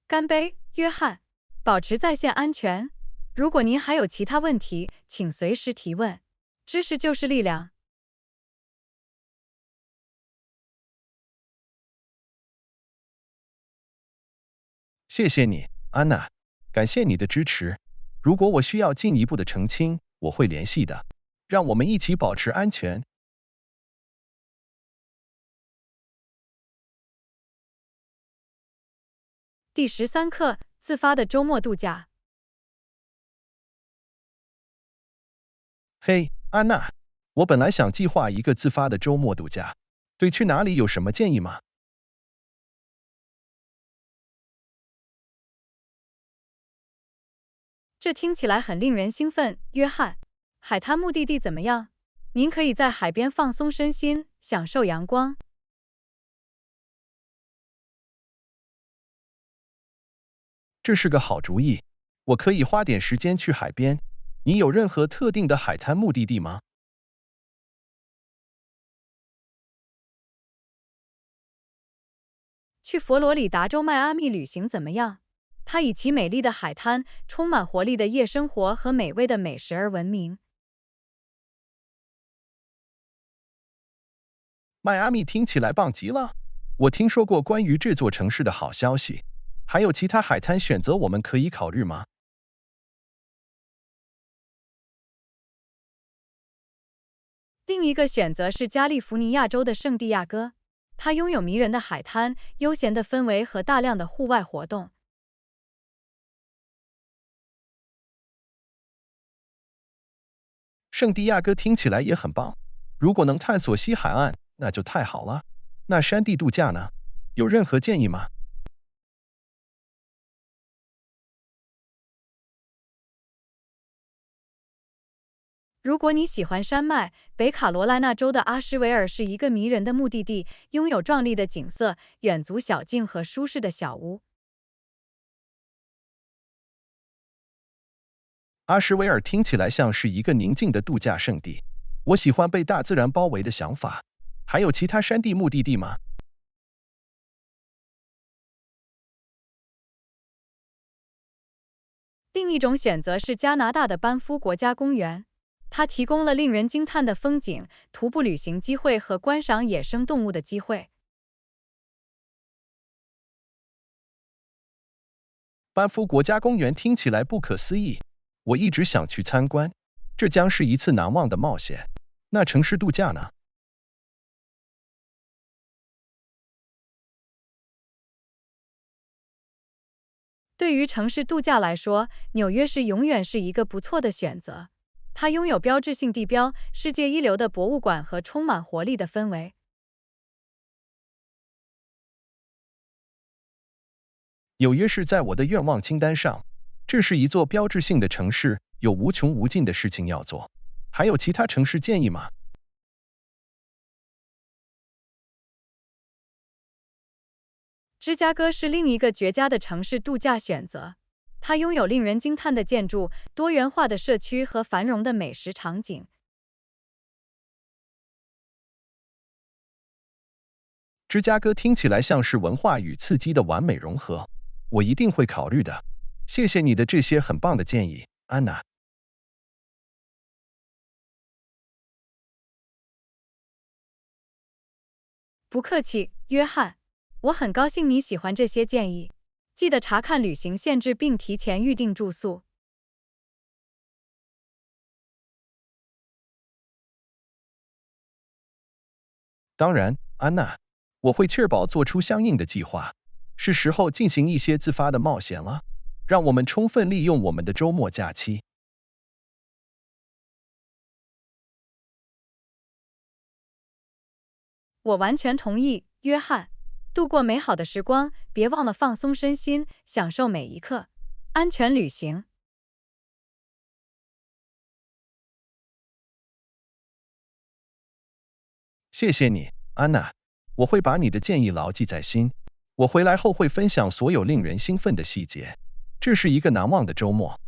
干杯，约翰！保持在线安全。如果您还有其他问题，请随时提问。知识就是力量。谢谢你，安娜。感谢你的支持。如果我需要进一步的澄清，我会联系的。让我们一起保持安全。第13课：自发的周末度假。嘿，安娜，我本来想计划一个自发的周末度假，对去哪里有什么建议吗？这听起来很令人兴奋，约翰。海滩目的地怎么样？您可以在海边放松身心，享受阳光。这是个好主意，我可以花点时间去海边。你有任何特定的海滩目的地吗？去佛罗里达州迈阿密旅行怎么样？它以其美丽的海滩、充满活力的夜生活和美味的美食而闻名。迈阿密听起来棒极了，我听说过关于这座城市的好消息。还有其他海滩选择我们可以考虑吗？另一个选择是加利福尼亚州的圣地亚哥，它拥有迷人的海滩、悠闲的氛围和大量的户外活动。圣地亚哥听起来也很棒，如果能探索西海岸，那就太好了。那山地度假呢？有任何建议吗？如果你喜欢山脉，北卡罗来纳州的阿什维尔是一个迷人的目的地，拥有壮丽的景色、远足小径和舒适的小屋。阿什维尔听起来像是一个宁静的度假胜地，我喜欢被大自然包围的想法。还有其他山地目的地吗？另一种选择是加拿大的班夫国家公园，它提供了令人惊叹的风景、徒步旅行机会和观赏野生动物的机会。班夫国家公园听起来不可思议，我一直想去参观，这将是一次难忘的冒险。那城市度假呢？对于城市度假来说，纽约是永远是一个不错的选择。它拥有标志性地标、世界一流的博物馆和充满活力的氛围。纽约是在我的愿望清单上，这是一座标志性的城市，有无穷无尽的事情要做。还有其他城市建议吗？芝加哥是另一个绝佳的城市度假选择，它拥有令人惊叹的建筑、多元化的社区和繁荣的美食场景。芝加哥听起来像是文化与刺激的完美融合，我一定会考虑的。谢谢你的这些很棒的建议，安娜。不客气，约翰。我很高兴你喜欢这些建议。记得查看旅行限制并提前预订住宿。当然，安娜，我会确保做出相应的计划。是时候进行一些自发的冒险了，让我们充分利用我们的周末假期。我完全同意，约翰。度过美好的时光，别忘了放松身心，享受每一刻。安全旅行。谢谢你，安娜，我会把你的建议牢记在心。我回来后会分享所有令人兴奋的细节。这是一个难忘的周末。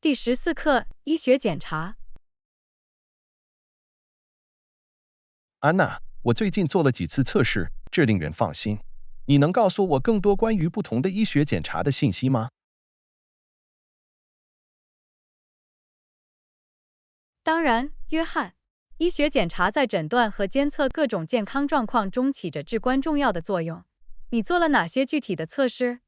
第14课，医学检查。安娜，我最近做了几次测试，这令人放心。你能告诉我更多关于不同的医学检查的信息吗？当然，约翰。医学检查在诊断和监测各种健康状况中起着至关重要的作用。你做了哪些具体的测试？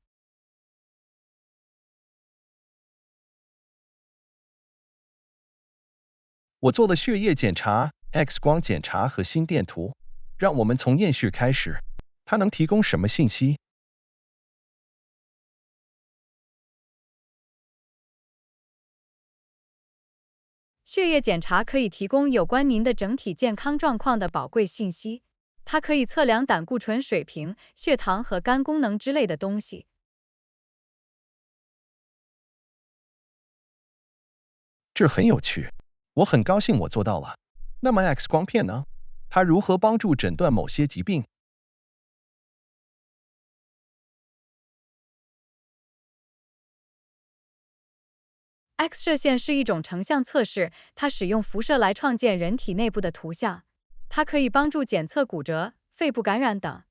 我做了血液检查、X 光检查和心电图。让我们从验血开始。它能提供什么信息？血液检查可以提供有关您的整体健康状况的宝贵信息。它可以测量胆固醇水平、血糖和肝功能之类的东西。这很有趣，我很高兴我做到了。那么 X 光片呢？它如何帮助诊断某些疾病？X 射线是一种成像测试，它使用辐射来创建人体内部的图像。它可以帮助检测骨折、肺部感染等。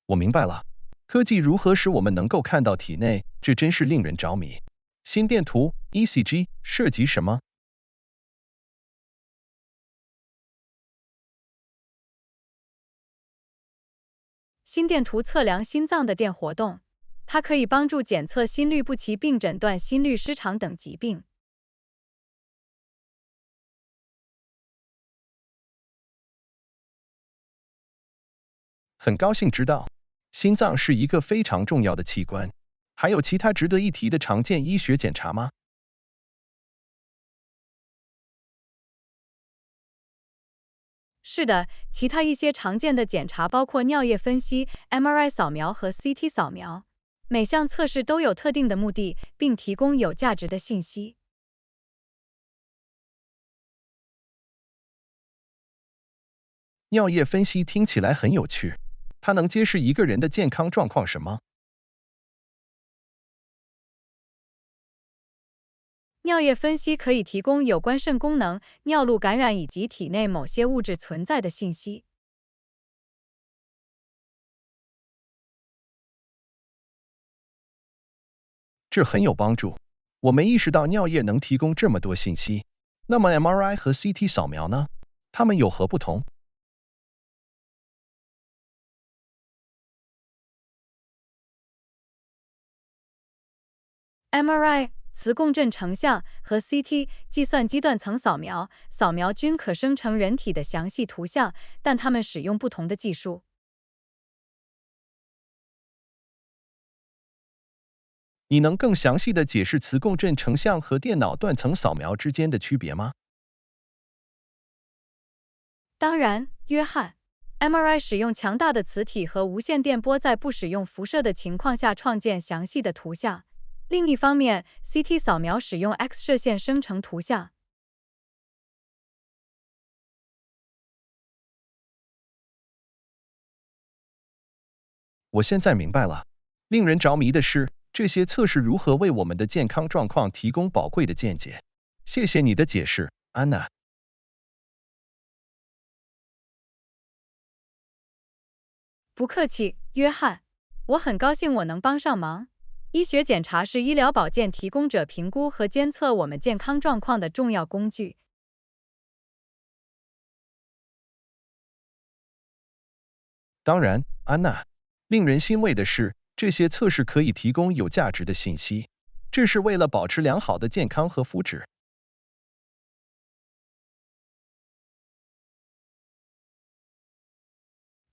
我明白了，科技如何使我们能够看到体内，这真是令人着迷。心电图 ECG 涉及什么？心电图测量心脏的电活动，它可以帮助检测心律不齐并诊断心律失常等疾病。很高兴知道，心脏是一个非常重要的器官。还有其他值得一提的常见医学检查吗？是的，其他一些常见的检查包括尿液分析、MRI 扫描和 CT 扫描。每项测试都有特定的目的，并提供有价值的信息。尿液分析听起来很有趣，它能揭示一个人的健康状况什么？尿液分析可以提供有关肾功能、尿路感染以及体内某些物质存在的信息。这很有帮助。我没意识到尿液能提供这么多信息。那么 MRI 和 CT 扫描呢？它们有何不同？MRI 磁共振成像和 CT 计算机断层扫描均可生成人体的详细图像，但它们使用不同的技术。你能更详细的解释磁共振成像和电脑断层扫描之间的区别吗？当然，约翰。MRI 使用强大的磁体和无线电波在不使用辐射的情况下创建详细的图像。另一方面 ，CT 扫描使用 X 射线生成图像。我现在明白了。令人着迷的是，这些测试如何为我们的健康状况提供宝贵的见解。谢谢你的解释，安娜。不客气，约翰。我很高兴我能帮上忙。医学检查是医疗保健提供者评估和监测我们健康状况的重要工具。当然，安娜。令人欣慰的是，这些测试可以提供有价值的信息，这是为了保持良好的健康和福祉。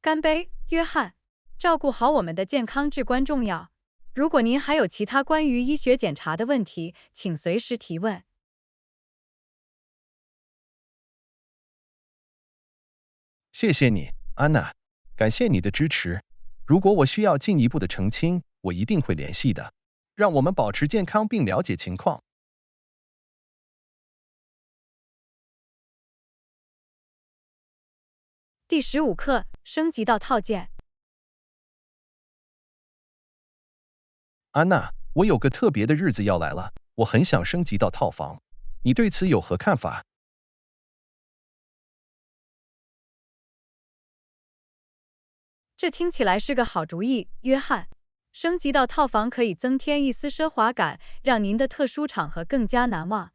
干杯，约翰！照顾好我们的健康至关重要。如果您还有其他关于医学检查的问题，请随时提问。谢谢你，安娜。感谢你的支持。如果我需要进一步的澄清，我一定会联系的。让我们保持健康并了解情况。第15课，升级到套件。安娜，我有个特别的日子要来了，我很想升级到套房。你对此有何看法？这听起来是个好主意，约翰。升级到套房可以增添一丝奢华感，让您的特殊场合更加难忘。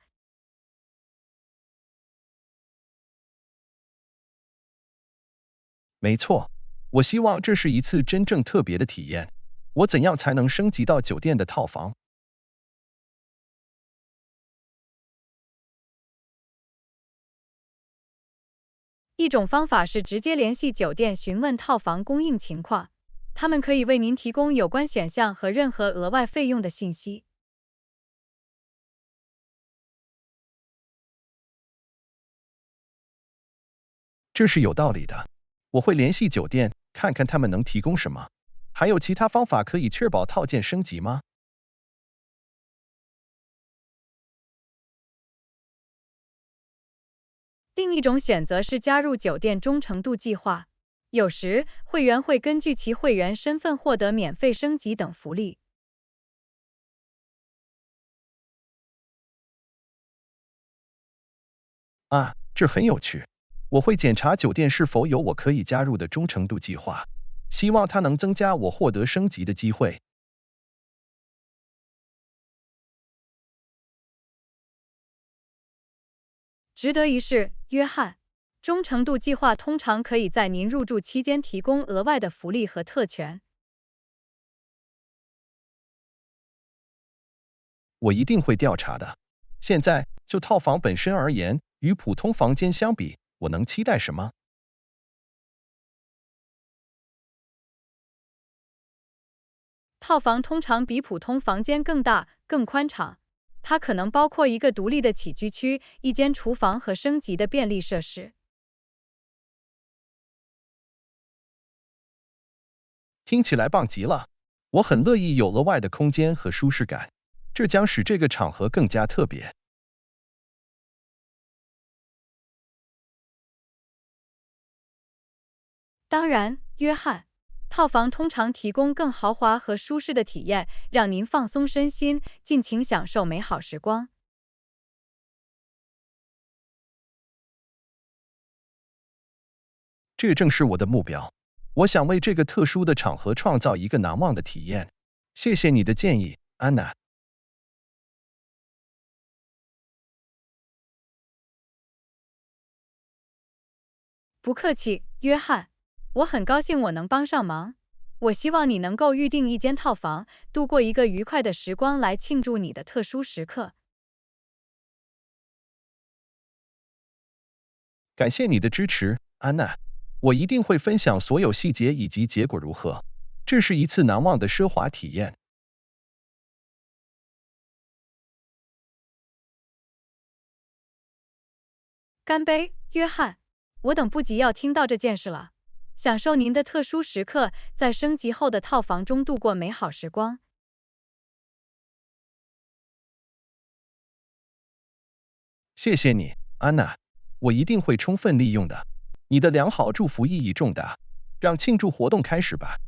没错，我希望这是一次真正特别的体验。我怎样才能升级到酒店的套房？一种方法是直接联系酒店询问套房供应情况，他们可以为您提供有关选项和任何额外费用的信息。这是有道理的。我会联系酒店，看看他们能提供什么。还有其他方法可以确保套件升级吗？另一种选择是加入酒店忠诚度计划，有时会员会根据其会员身份获得免费升级等福利。啊，这很有趣。我会检查酒店是否有我可以加入的忠诚度计划，希望它能增加我获得升级的机会。值得一试，约翰。忠诚度计划通常可以在您入住期间提供额外的福利和特权。我一定会调查的。现在，就套房本身而言，与普通房间相比，我能期待什么？套房通常比普通房间更大、更宽敞，它可能包括一个独立的起居区、一间厨房和升级的便利设施。听起来棒极了！我很乐意有额外的空间和舒适感，这将使这个场合更加特别。当然，约翰。套房通常提供更豪华和舒适的体验，让您放松身心，尽情享受美好时光。这正是我的目标。我想为这个特殊的场合创造一个难忘的体验。谢谢你的建议，安娜。不客气，约翰。我很高兴我能帮上忙。我希望你能够预定一间套房，度过一个愉快的时光来庆祝你的特殊时刻。感谢你的支持，安娜。我一定会分享所有细节以及结果如何。这是一次难忘的奢华体验。干杯，约翰！我等不及要听到这件事了。享受您的特殊时刻，在升级后的套房中度过美好时光。谢谢你，安娜。我一定会充分利用的。你的良好祝福意义重大。让庆祝活动开始吧。